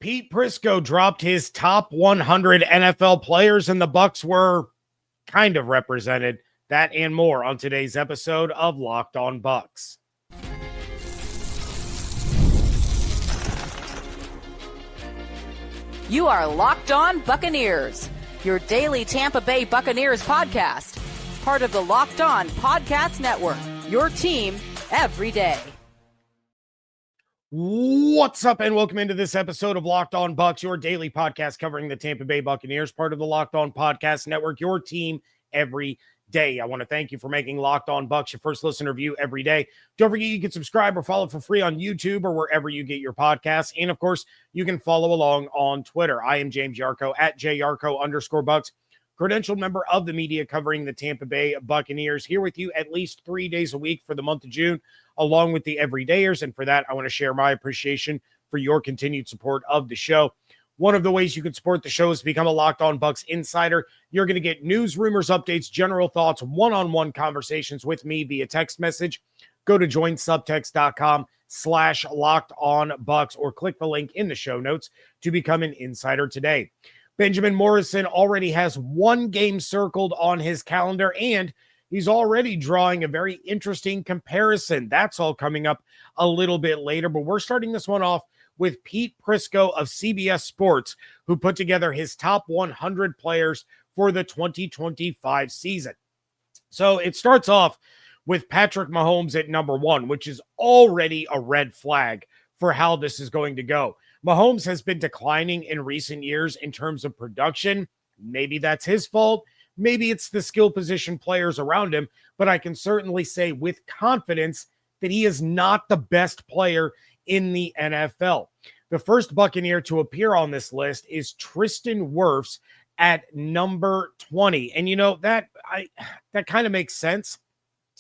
Pete Prisco dropped his top 100 NFL players, and the Bucs were kind of represented. That and more on today's episode of Locked On Bucs. You are Locked On Buccaneers, your daily Tampa Bay Buccaneers podcast. Part of the Locked On Podcast Network, your team every day. What's up, and welcome into this episode of Locked On Bucs, your daily podcast covering the Tampa Bay Buccaneers, part of the Locked On Podcast Network, your team every day. I want to thank you for making Locked On Bucs your first listen or view every day. Don't forget you can subscribe or follow for free on YouTube or wherever you get your podcasts. And of course, you can follow along on Twitter. I am James Yarcho at JYarcho_Bucs, credentialed member of the media covering the Tampa Bay Buccaneers, here with you at least 3 days a week for the month of June, along with the everydayers. And for that, I want to share my appreciation for your continued support of the show. One of the ways you can support the show is to become a Locked On Bucs insider. You're going to get news, rumors, updates, general thoughts, one-on-one conversations with me via text message. Go to joinsubtext.com/LockedOnBucs or click the link in the show notes to become an insider today. Benjamin Morrison already has one game circled on his calendar, and he's already drawing a very interesting comparison. That's all coming up a little bit later, but we're starting this one off with Pete Prisco of CBS Sports, who put together his top 100 players for the 2025 season. So it starts off with Patrick Mahomes at number one, which is already a red flag for how this is going to go. Mahomes has been declining in recent years in terms of production. Maybe that's his fault. Maybe it's the skill position players around him, but I can certainly say with confidence that he is not the best player in the NFL. The first Buccaneer to appear on this list is Tristan Wirfs at number 20. And that kind of makes sense.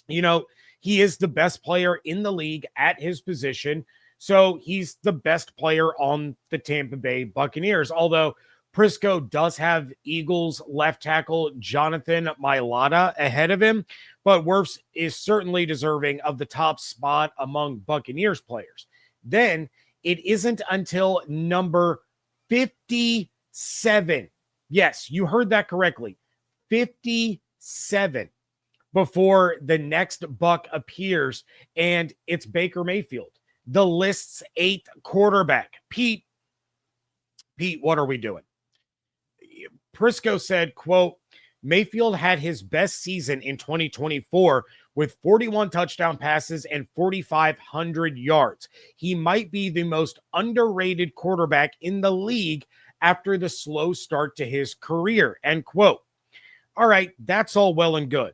He is the best player in the league at his position. So he's the best player on the Tampa Bay Buccaneers. Although Prisco does have Eagles left tackle Jonathan Mailata ahead of him, but Wirfs is certainly deserving of the top spot among Buccaneers players. Then it isn't until number 57. Yes, you heard that correctly. 57 before the next Buck appears, and it's Baker Mayfield, the list's 8th quarterback. Pete, what are we doing? Prisco said, quote, Mayfield had his best season in 2024 with 41 touchdown passes and 4,500 yards. He might be the most underrated quarterback in the league after the slow start to his career, end quote. All right, that's all well and good,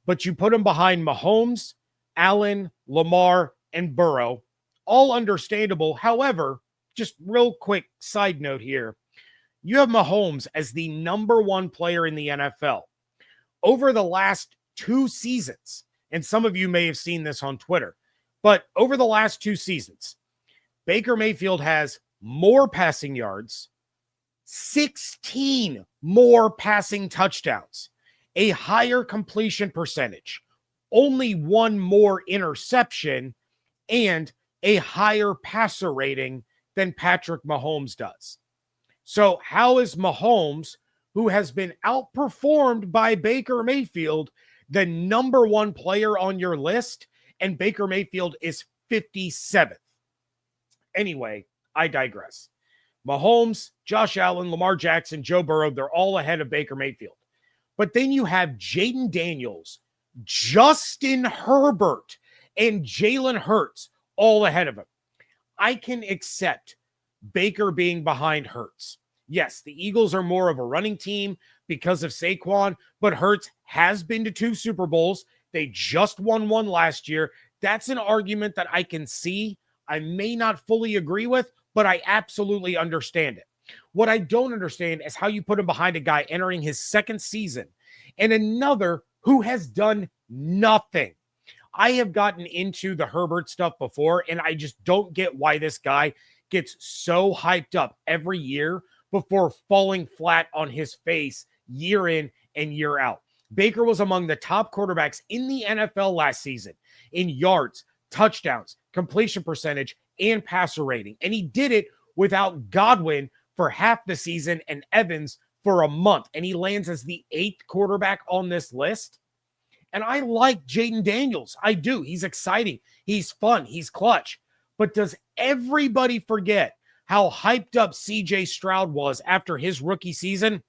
but you put him behind Mahomes, Allen, Lamar, and Burrow, all understandable. However, just real quick side note here. You have Mahomes as the number one player in the NFL. Over the last 2 seasons, and some of you may have seen this on Twitter, but over the last 2 seasons, Baker Mayfield has more passing yards, 16 more passing touchdowns, a higher completion percentage, only 1 more interception, and a higher passer rating than Patrick Mahomes does. So how is Mahomes, who has been outperformed by Baker Mayfield, the number one player on your list, and Baker Mayfield is 57th? Anyway, I digress. Mahomes, Josh Allen, Lamar Jackson, Joe Burrow, they're all ahead of Baker Mayfield. But then you have Jaden Daniels, Justin Herbert, and Jalen Hurts all ahead of him. I can accept Baker being behind Hurts. Yes, the Eagles are more of a running team because of Saquon, but Hurts has been to 2 Super Bowls. They just won 1 last year. That's an argument that I can see. I may not fully agree with, but I absolutely understand it. What I don't understand is how you put him behind a guy entering his 2nd season and another who has done nothing. I have gotten into the Herbert stuff before, and I just don't get why this guy gets so hyped up every year before falling flat on his face year in and year out. Baker was among the top quarterbacks in the NFL last season in yards, touchdowns, completion percentage, and passer rating. And he did it without Godwin for half the season and Evans for a month, and he lands as the 8th quarterback on this list. And I like Jaden Daniels. I do. He's exciting. He's fun. He's clutch. But does everybody forget how hyped up CJ Stroud was after his rookie season?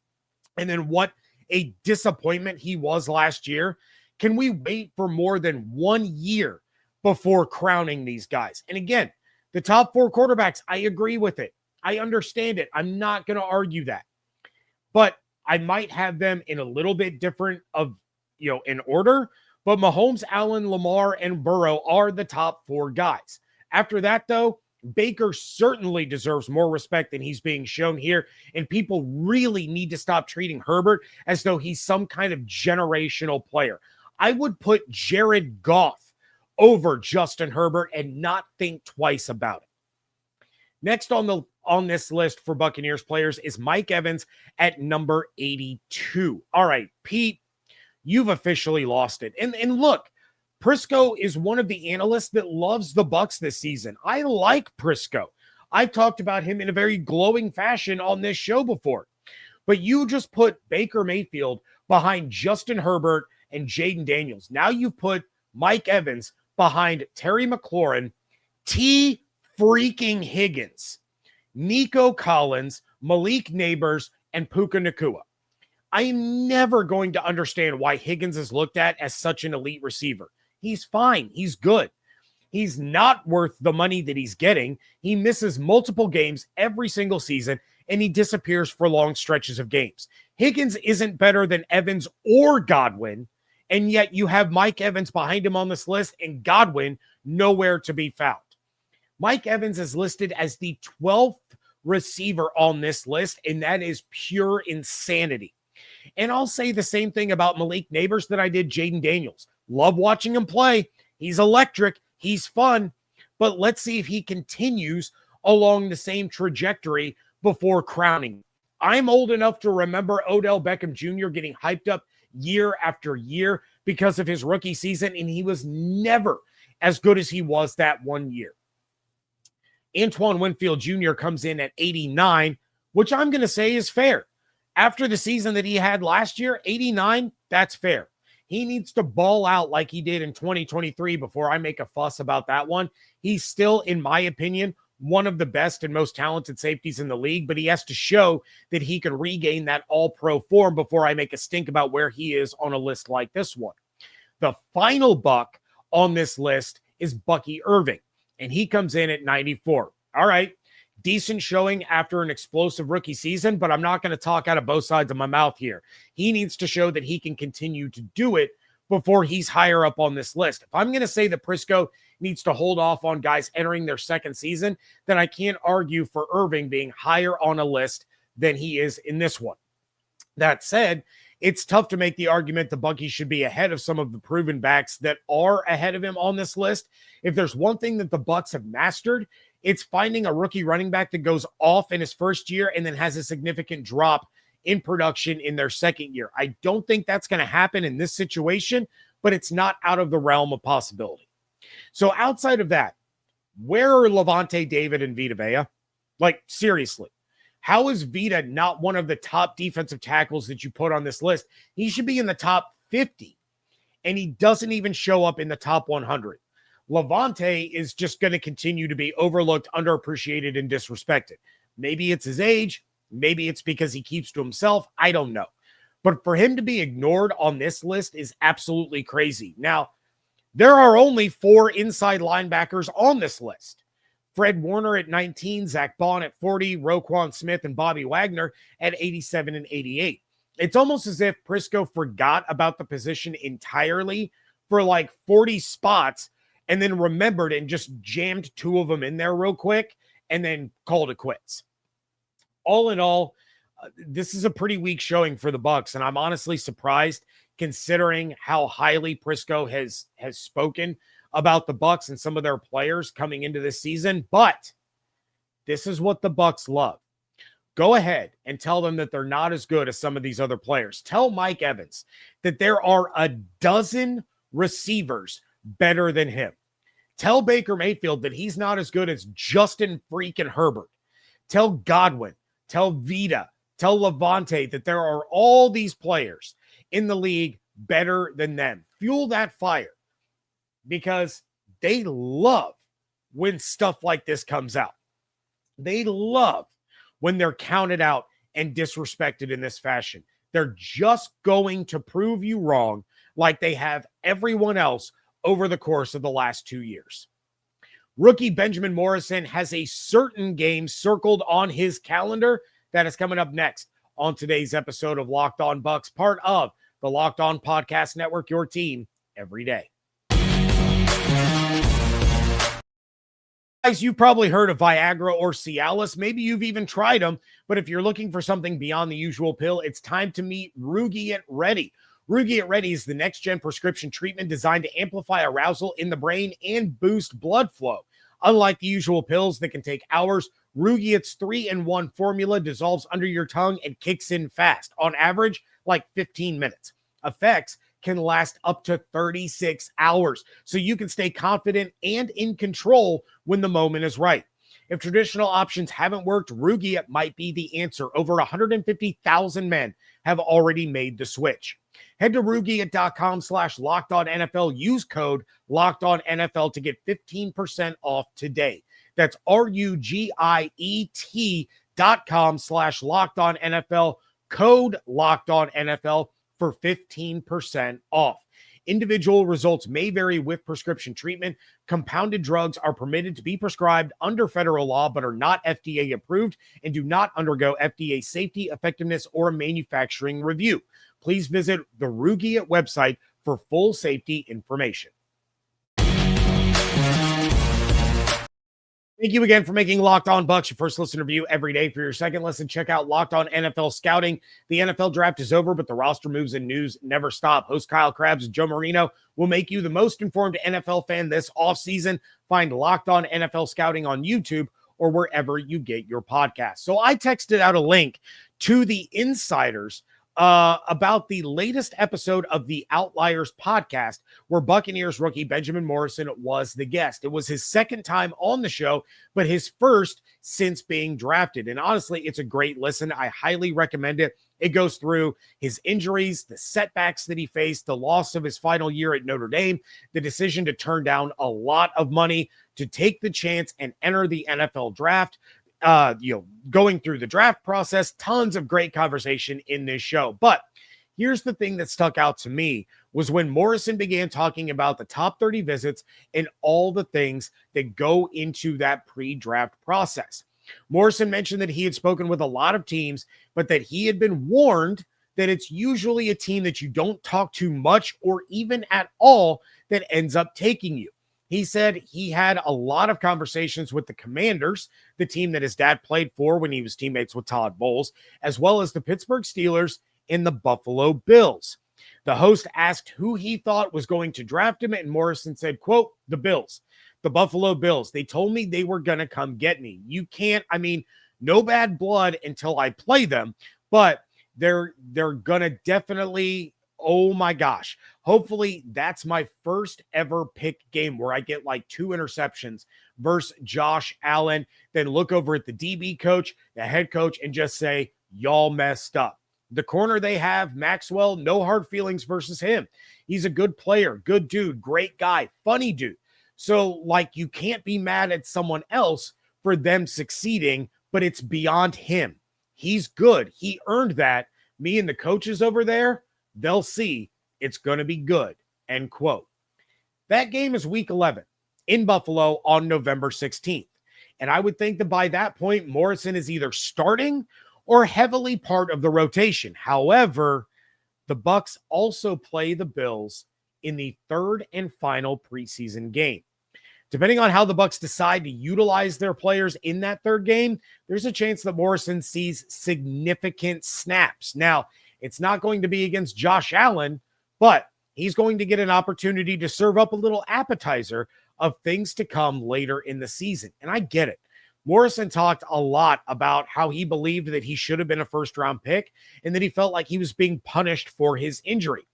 And then what a disappointment he was last year? Can we wait for more than 1 year before crowning these guys? And again, the top 4 quarterbacks, I agree with it. I understand it. I'm not going to argue that. But I might have them in a little bit different in order. But Mahomes, Allen, Lamar, and Burrow are the top 4 guys. After that, though, Baker certainly deserves more respect than he's being shown here. And people really need to stop treating Herbert as though he's some kind of generational player. I would put Jared Goff over Justin Herbert and not think twice about it. Next on this list for Buccaneers players is Mike Evans at number 82. All right, Pete, you've officially lost it. And look, Prisco is one of the analysts that loves the Bucs this season. I like Prisco. I've talked about him in a very glowing fashion on this show before. But you just put Baker Mayfield behind Justin Herbert and Jaden Daniels. Now you've put Mike Evans behind Terry McLaurin, T. freaking Higgins, Nico Collins, Malik Neighbors, and Puka Nacua. I am never going to understand why Higgins is looked at as such an elite receiver. He's fine. He's good. He's not worth the money that he's getting. He misses multiple games every single season, and he disappears for long stretches of games. Higgins isn't better than Evans or Godwin, and yet you have Mike Evans behind him on this list and Godwin nowhere to be found. Mike Evans is listed as the 12th receiver on this list, and that is pure insanity. And I'll say the same thing about Malik Neighbors that I did Jaden Daniels. Love watching him play. He's electric. He's fun. But let's see if he continues along the same trajectory before crowning. I'm old enough to remember Odell Beckham Jr. getting hyped up year after year because of his rookie season, and he was never as good as he was that 1 year. Antoine Winfield Jr. comes in at 89, which I'm going to say is fair. After the season that he had last year, 89, that's fair. He needs to ball out like he did in 2023 before I make a fuss about that one. He's still, in my opinion, one of the best and most talented safeties in the league, but he has to show that he can regain that all-pro form before I make a stink about where he is on a list like this one. The final Buck on this list is Bucky Irving, and he comes in at 94. All right, decent showing after an explosive rookie season, but I'm not going to talk out of both sides of my mouth here. He needs to show that he can continue to do it before he's higher up on this list. If I'm going to say that Prisco needs to hold off on guys entering their second season, then I can't argue for Irving being higher on a list than he is in this one. That said, it's tough to make the argument the Buccaneers should be ahead of some of the proven backs that are ahead of him on this list. If there's one thing that the Bucs have mastered, it's finding a rookie running back that goes off in his first year and then has a significant drop in production in their second year. I don't think that's going to happen in this situation, but it's not out of the realm of possibility. So outside of that, where are Levante David and Vita Vea? Like, seriously, how is Vita not one of the top defensive tackles that you put on this list? He should be in the top 50, and he doesn't even show up in the top 100. Levante is just going to continue to be overlooked, underappreciated, and disrespected. Maybe it's his age. Maybe it's because he keeps to himself. I don't know. But for him to be ignored on this list is absolutely crazy. Now, there are only 4 inside linebackers on this list. Fred Warner at 19, Zach Bond at 40, Roquan Smith and Bobby Wagner at 87 and 88. It's almost as if Prisco forgot about the position entirely for like 40 spots and then remembered and just jammed 2 of them in there real quick and then called it quits. All in all, this is a pretty weak showing for the Bucs, and I'm honestly surprised considering how highly Prisco has spoken about the Bucs and some of their players coming into this season. But this is what the Bucs love. Go ahead and tell them that they're not as good as some of these other players. Tell Mike Evans that there are a dozen receivers better than him. Tell Baker Mayfield that he's not as good as Justin freaking Herbert. Tell Godwin, tell Vita, tell Levante that there are all these players in the league better than them. Fuel that fire, because they love when stuff like this comes out. They love when they're counted out and disrespected in this fashion. They're just going to prove you wrong like they have everyone else over the course of the last 2 years. Rookie Benjamin Morrison has a certain game circled on his calendar that is coming up next on today's episode of Locked On Bucs, part of the Locked On Podcast Network, your team every day. Guys, you've probably heard of Viagra or Cialis. Maybe you've even tried them, but if you're looking for something beyond the usual pill, it's time to meet Rugiet Ready. Rugiet Ready is the next-gen prescription treatment designed to amplify arousal in the brain and boost blood flow. Unlike the usual pills that can take hours, Rugiet's 3-in-1 formula dissolves under your tongue and kicks in fast, on average, like 15 minutes. Effects can last up to 36 hours, so you can stay confident and in control when the moment is right. If traditional options haven't worked, Rugiet might be the answer. Over 150,000 men have already made the switch. Head to Rugiet.com/LockedOnNFL. Use code LockedOnNFL to get 15% off today. That's RUGIET.com/LockedOnNFL. Code LockedOnNFL for 15% off. Individual results may vary with prescription treatment. Compounded drugs are permitted to be prescribed under federal law, but are not FDA approved and do not undergo FDA safety, effectiveness, or manufacturing review. Please visit the Rugiet website for full safety information. Thank you again for making Locked On Bucs your first listen review every day. For your second listen, check out Locked On NFL Scouting. The NFL draft is over, but the roster moves and news never stop. Host Kyle Krabs and Joe Marino will make you the most informed NFL fan this offseason. Find Locked On NFL Scouting on YouTube or wherever you get your podcasts. So I texted out a link to the insiders about the latest episode of the Outliers podcast, where Buccaneers rookie Benjamin Morrison was the guest. It was his second time on the show, but his first since being drafted. And honestly, it's a great listen. I highly recommend it. It goes through his injuries, the setbacks that he faced, the loss of his final year at Notre Dame, the decision to turn down a lot of money to take the chance and enter the NFL draft. Going through the draft process, tons of great conversation in this show. But here's the thing that stuck out to me was when Morrison began talking about the top 30 visits and all the things that go into that pre-draft process. Morrison mentioned that he had spoken with a lot of teams, but that he had been warned that it's usually a team that you don't talk to much or even at all that ends up taking you. He said he had a lot of conversations with the Commanders, the team that his dad played for when he was teammates with Todd Bowles, as well as the Pittsburgh Steelers and the Buffalo Bills. The host asked who he thought was going to draft him, and Morrison said, quote, the Bills, the Buffalo Bills. They told me they were going to come get me. No bad blood until I play them, but they're going to definitely... Oh my gosh. Hopefully that's my first ever pick game where I get like 2 interceptions versus Josh Allen. Then look over at the DB coach, the head coach, and just say, y'all messed up. The corner they have, Maxwell, no hard feelings versus him. He's a good player, good dude, great guy, funny dude. So you can't be mad at someone else for them succeeding, but it's beyond him. He's good. He earned that. Me and the coaches over there, they'll see it's going to be good, end quote. That game is week 11 in Buffalo on November 16th. And I would think that by that point, Morrison is either starting or heavily part of the rotation. However, the Bucs also play the Bills in the third and final preseason game. Depending on how the Bucs decide to utilize their players in that third game, there's a chance that Morrison sees significant snaps. Now, it's not going to be against Josh Allen, but he's going to get an opportunity to serve up a little appetizer of things to come later in the season. And I get it. Morrison talked a lot about how he believed that he should have been a first-round pick and that he felt like he was being punished for his injury.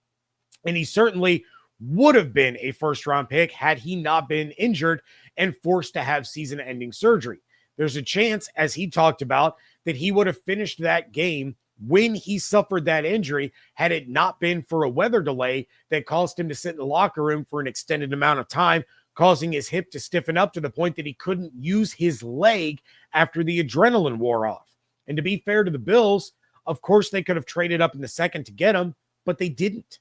And he certainly would have been a first-round pick had he not been injured and forced to have season-ending surgery. There's a chance, as he talked about, that he would have finished that game when he suffered that injury had it not been for a weather delay that caused him to sit in the locker room for an extended amount of time, causing his hip to stiffen up to the point that he couldn't use his leg after the adrenaline wore off. And to be fair to the Bills, of course, they could have traded up in the second to get him, but they didn't.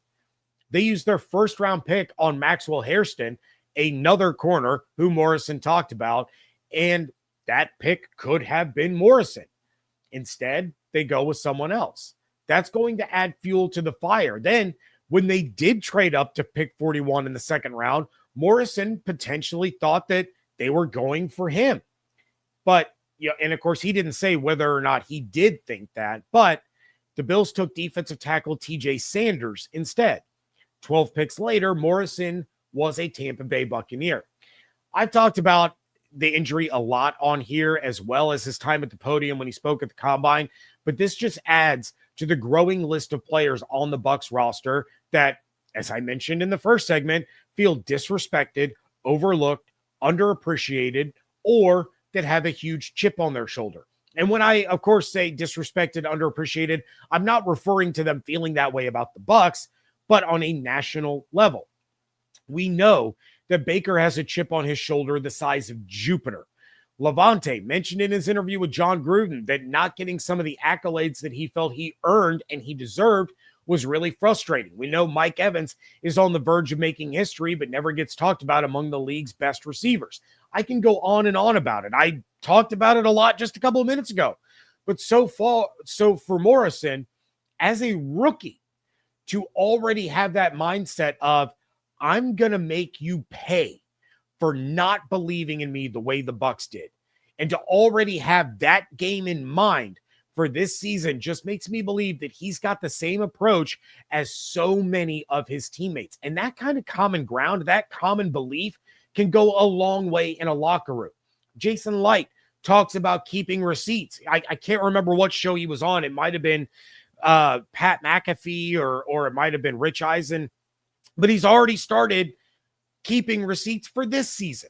They used their first-round pick on Maxwell Hairston, another corner who Morrison talked about, and that pick could have been Morrison. Instead, they go with someone else. That's going to add fuel to the fire. Then, when they did trade up to pick 41 in the second round, Morrison potentially thought that they were going for him. But, and of course, he didn't say whether or not he did think that, but the Bills took defensive tackle TJ Sanders instead. 12 picks later, Morrison was a Tampa Bay Buccaneer. I've talked about the injury a lot on here, as well as his time at the podium when he spoke at the Combine, but this just adds to the growing list of players on the Bucs roster that, as I mentioned in the first segment, feel disrespected, overlooked, underappreciated, or that have a huge chip on their shoulder. And when I, of course, say disrespected, underappreciated, I'm not referring to them feeling that way about the Bucs, but on a national level. We know that Baker has a chip on his shoulder the size of Jupiter. Levante mentioned in his interview with John Gruden that not getting some of the accolades that he felt he earned and he deserved was really frustrating. We know Mike Evans is on the verge of making history, but never gets talked about among the league's best receivers. I can go on and on about it. I talked about it a lot just a couple of minutes ago. But so for Morrison, as a rookie, to already have that mindset of, I'm going to make you pay for not believing in me the way the Bucs did, and to already have that game in mind for this season just makes me believe that he's got the same approach as so many of his teammates. And that kind of common ground, that common belief can go a long way in a locker room. Jason Light talks about keeping receipts. I can't remember what show he was on. It might have been Pat McAfee or it might have been Rich Eisen, but he's already started keeping receipts for this season.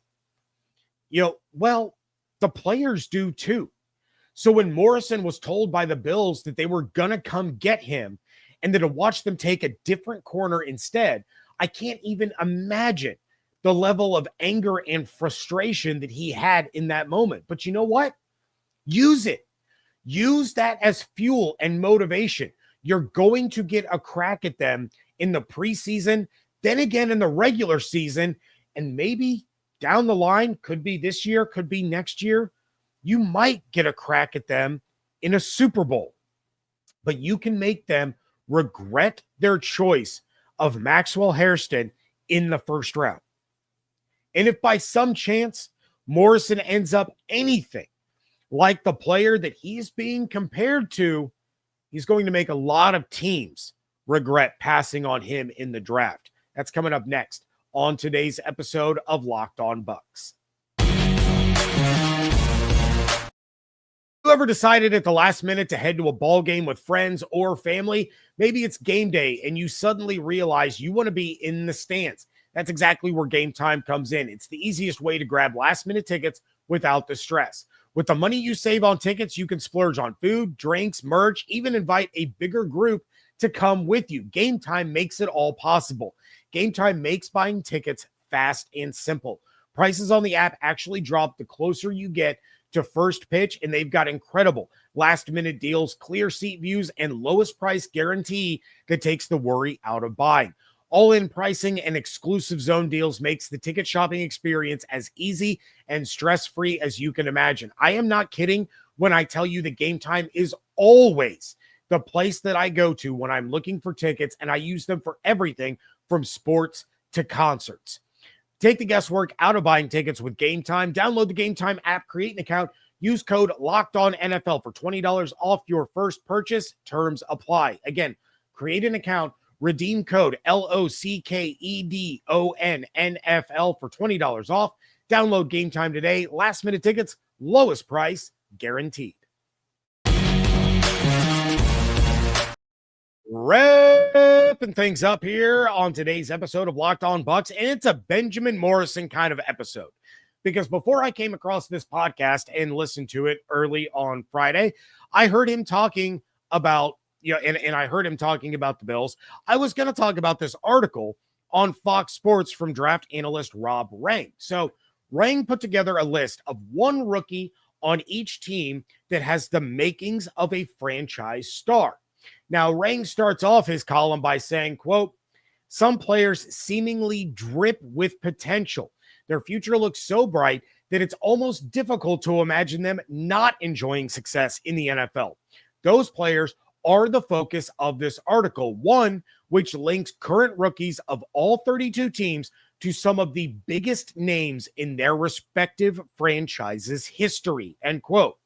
Well, the players do too. So when Morrison was told by the Bills that they were going to come get him and then to watch them take a different corner instead, I can't even imagine the level of anger and frustration that he had in that moment. But you know what? Use it. Use that as fuel and motivation. You're going to get a crack at them in the preseason, then again in the regular season, and maybe down the line, could be this year, could be next year, you might get a crack at them in a Super Bowl. But you can make them regret their choice of Maxwell Hairston in the first round. And if by some chance Morrison ends up anything like the player that he's being compared to, he's going to make a lot of teams regret passing on him in the draft. That's coming up next on today's episode of Locked On Bucs. You ever decided at the last minute to head to a ball game with friends or family? Maybe it's game day and you suddenly realize you want to be in the stands. That's exactly where Gametime comes in. It's the easiest way to grab last-minute tickets without the stress. With the money you save on tickets, you can splurge on food, drinks, merch, even invite a bigger group to come with you. Gametime makes it all possible. Gametime makes buying tickets fast and simple. Prices on the app actually drop the closer you get to first pitch, and they've got incredible last-minute deals, clear seat views, and lowest price guarantee that takes the worry out of buying. All-in pricing and exclusive zone deals makes the ticket shopping experience as easy and stress-free as you can imagine. I am not kidding when I tell you that Gametime is always the place that I go to when I'm looking for tickets, and I use them for everything from sports to concerts. Take the guesswork out of buying tickets with Gametime. Download the Gametime app, create an account, use code LOCKEDONNFL for $20 off your first purchase. Terms apply. Again, create an account, redeem code LOCKEDONNFL for $20 off. Download Gametime today. Last minute tickets, lowest price guaranteed. Wrapping things up here on today's episode of Locked On Bucs, and it's a Benjamin Morrison kind of episode. because before I came across this podcast and listened to it early on Friday, I heard him talking about, and I heard him talking about the Bills. I was going to talk about this article on Fox Sports from draft analyst Rob Rang. So Rang put together a list of one rookie on each team that has the makings of a franchise star. Now, Rang starts off his column by saying, quote, "Some players seemingly drip with potential. Their future looks so bright that it's almost difficult to imagine them not enjoying success in the NFL. Those players are the focus of this article, one which links current rookies of all 32 teams to some of the biggest names in their respective franchises' history," end quote.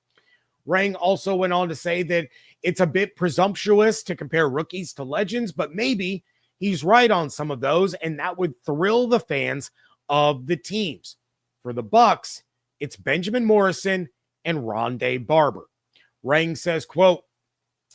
Rang also went on to say that it's a bit presumptuous to compare rookies to legends, but maybe he's right on some of those, and that would thrill the fans of the teams. For the Bucs, it's Benjamin Morrison and Rondé Barber. Rang says, quote,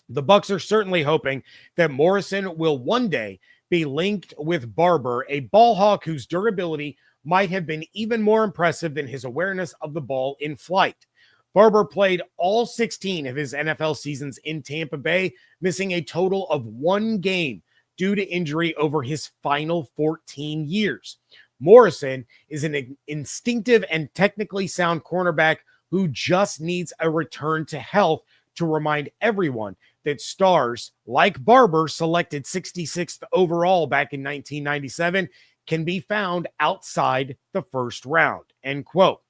"The Bucs are certainly hoping that Morrison will one day be linked with Barber, a ball hawk whose durability might have been even more impressive than his awareness of the ball in flight. Barber played all 16 of his NFL seasons in Tampa Bay, missing a total of one game due to injury over his final 14 years. Morrison is an instinctive and technically sound cornerback who just needs a return to health to remind everyone that stars like Barber, selected 66th overall back in 1997, can be found outside the first round," end quote.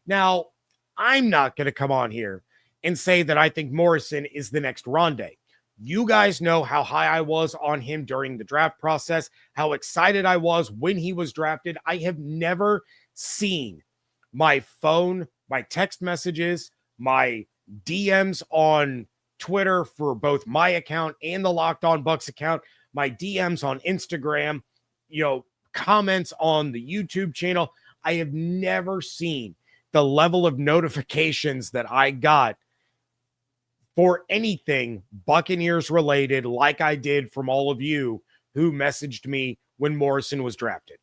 Now, I'm not going to come on here and say that I think Morrison is the next Rondé. You guys know how high I was on him during the draft process, how excited I was when he was drafted. I have never seen my phone, my text messages, my DMs on Twitter for both my account and the Locked On Bucs account, my DMs on Instagram, comments on the YouTube channel. I have never seen the level of notifications that I got for anything Buccaneers related like I did from all of you who messaged me when Morrison was drafted.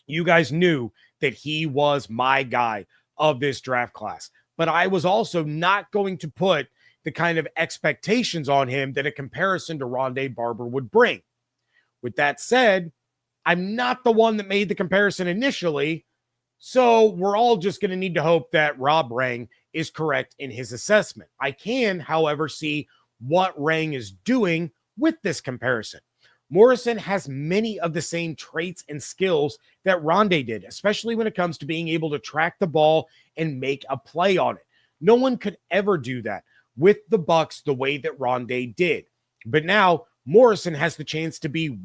You guys knew that he was my guy of this draft class, but I was also not going to put the kind of expectations on him that a comparison to Rondé Barber would bring. With that said, I'm not the one that made the comparison initially, so we're all just going to need to hope that Rob Rang is correct in his assessment. I can, however, see what Rang is doing with this comparison. Morrison has many of the same traits and skills that Rondé did, especially when it comes to being able to track the ball and make a play on it. No one could ever do that with the Bucs the way that Rondé did. But now Morrison has the chance to be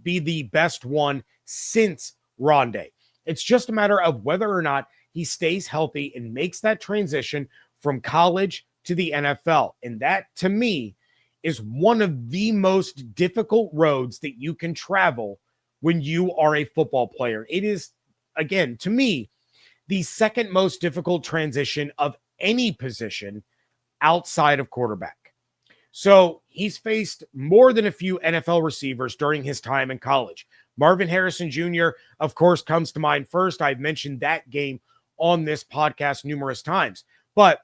the best one since Rondé. It's just a matter of whether or not he stays healthy and makes that transition from college to the NFL. And that, to me, is one of the most difficult roads that you can travel when you are a football player. It is, again, to me, the second most difficult transition of any position outside of quarterback. So he's faced more than a few NFL receivers during his time in college. Marvin Harrison Jr., of course, comes to mind first. I've mentioned that game on this podcast numerous times. But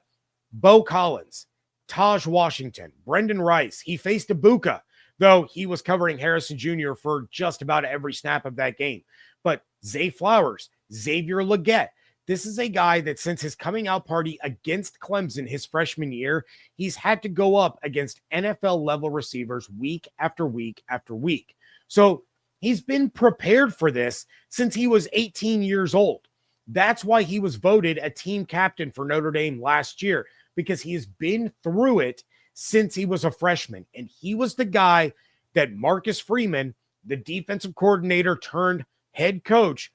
Bo Collins, Taj Washington, Brendan Rice, he faced Ibuka, though he was covering Harrison Jr. for just about every snap of that game. But Zay Flowers, Xavier Legette, this is a guy that since his coming out party against Clemson his freshman year, he's had to go up against NFL level receivers week after week after week. So he's been prepared for this since he was 18 years old. That's why he was voted a team captain for Notre Dame last year, because he has been through it since he was a freshman. And he was the guy that Marcus Freeman, the defensive coordinator turned head coach,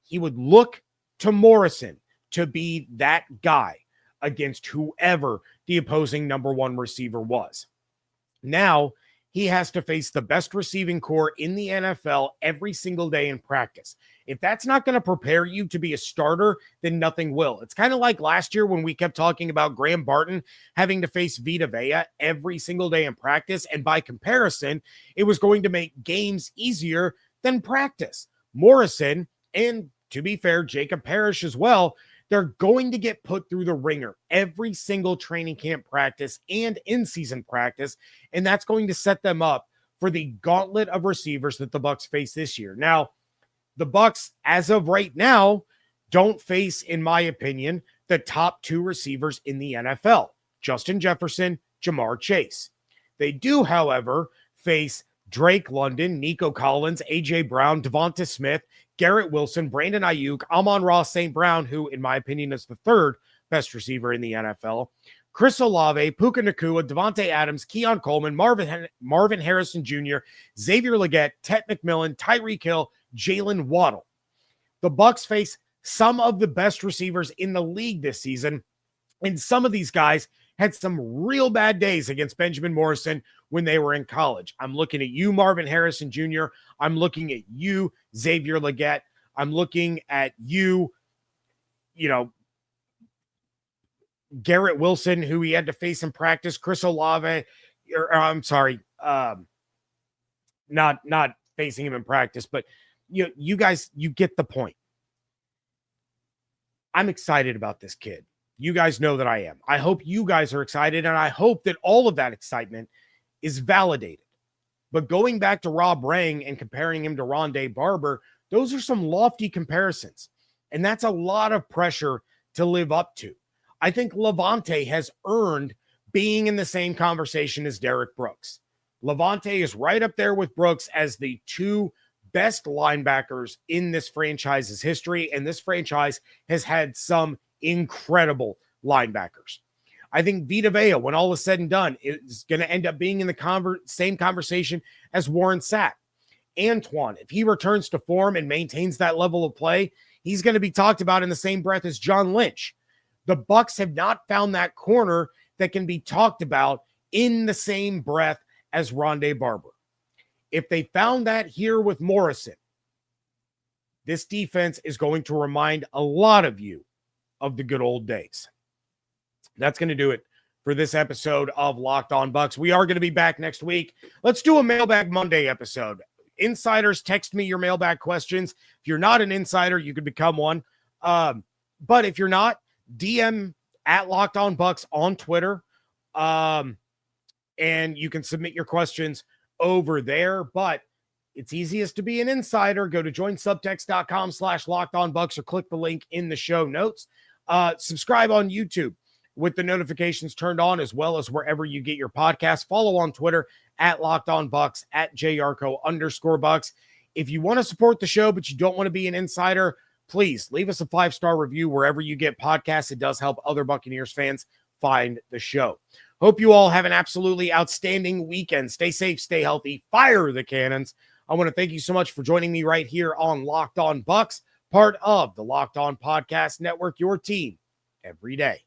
he would look to Morrison to be that guy against whoever the opposing number one receiver was. Now he has to face the best receiving core in the NFL every single day in practice. If that's not going to prepare you to be a starter, then nothing will. It's kind of like last year when we kept talking about Graham Barton having to face Vita Vea every single day in practice. And by comparison, it was going to make games easier than practice. Morrison and to be fair, Jacob Parrish as well, they're going to get put through the ringer every single training camp practice and in-season practice, and that's going to set them up for the gauntlet of receivers that the Bucs face this year. Now, the Bucs, as of right now, don't face, in my opinion, the top 2 receivers in the NFL, Justin Jefferson, Jamar Chase. They do, however, face Drake London, Nico Collins, A.J. Brown, Devonta Smith, Garrett Wilson, Brandon Ayuk, Amon-Ra St. Brown, who, in my opinion, is the 3rd best receiver in the NFL, Chris Olave, Puka Nacua, Devontae Adams, Keon Coleman, Marvin Harrison Jr., Xavier Legette, Ted McMillan, Tyreek Hill, Jalen Waddle. The Bucs face some of the best receivers in the league this season, and some of these guys had some real bad days against Benjamin Morrison when they were in college. I'm looking at you, Marvin Harrison Jr. I'm looking at you, Xavier Legette. I'm looking at you, Garrett Wilson, who he had to face in practice, Chris Olave, not facing him in practice, but you guys, you get the point. I'm excited about this kid. You guys know that I am. I hope you guys are excited, and I hope that all of that excitement is validated. But going back to Rob Rang and comparing him to Rondé Barber, those are some lofty comparisons, and that's a lot of pressure to live up to. I think Lavonte has earned being in the same conversation as Derek Brooks. Lavonte is right up there with Brooks as the 2 best linebackers in this franchise's history, and this franchise has had some incredible linebackers. I think Vita Vea, when all is said and done, is going to end up being in the same conversation as Warren Sapp. Antoine, if he returns to form and maintains that level of play, he's going to be talked about in the same breath as John Lynch. The Bucs have not found that corner that can be talked about in the same breath as Rondé Barber. If they found that here with Morrison, this defense is going to remind a lot of you of the good old days. That's going to do it for this episode of Locked On Bucs. We are going to be back next week. Let's do a Mailbag Monday episode. Insiders, text me your mailbag questions. If you're not an insider, you could become one. But if you're not, DM at Locked On Bucs on Twitter. And you can submit your questions over there. But it's easiest to be an insider. Go to joinsubtext.com/LockedOnBucs or click the link in the show notes. Subscribe on YouTube with the notifications turned on, as well as wherever you get your podcasts. Follow on Twitter at Locked On Bucs, at @JYarcho_Bucs. If you want to support the show, but you don't want to be an insider, please leave us a 5-star review wherever you get podcasts. It does help other Buccaneers fans find the show. Hope you all have an absolutely outstanding weekend. Stay safe, stay healthy, fire the cannons. I want to thank you so much for joining me right here on Locked On Bucs, part of the Locked On Podcast Network, your team every day.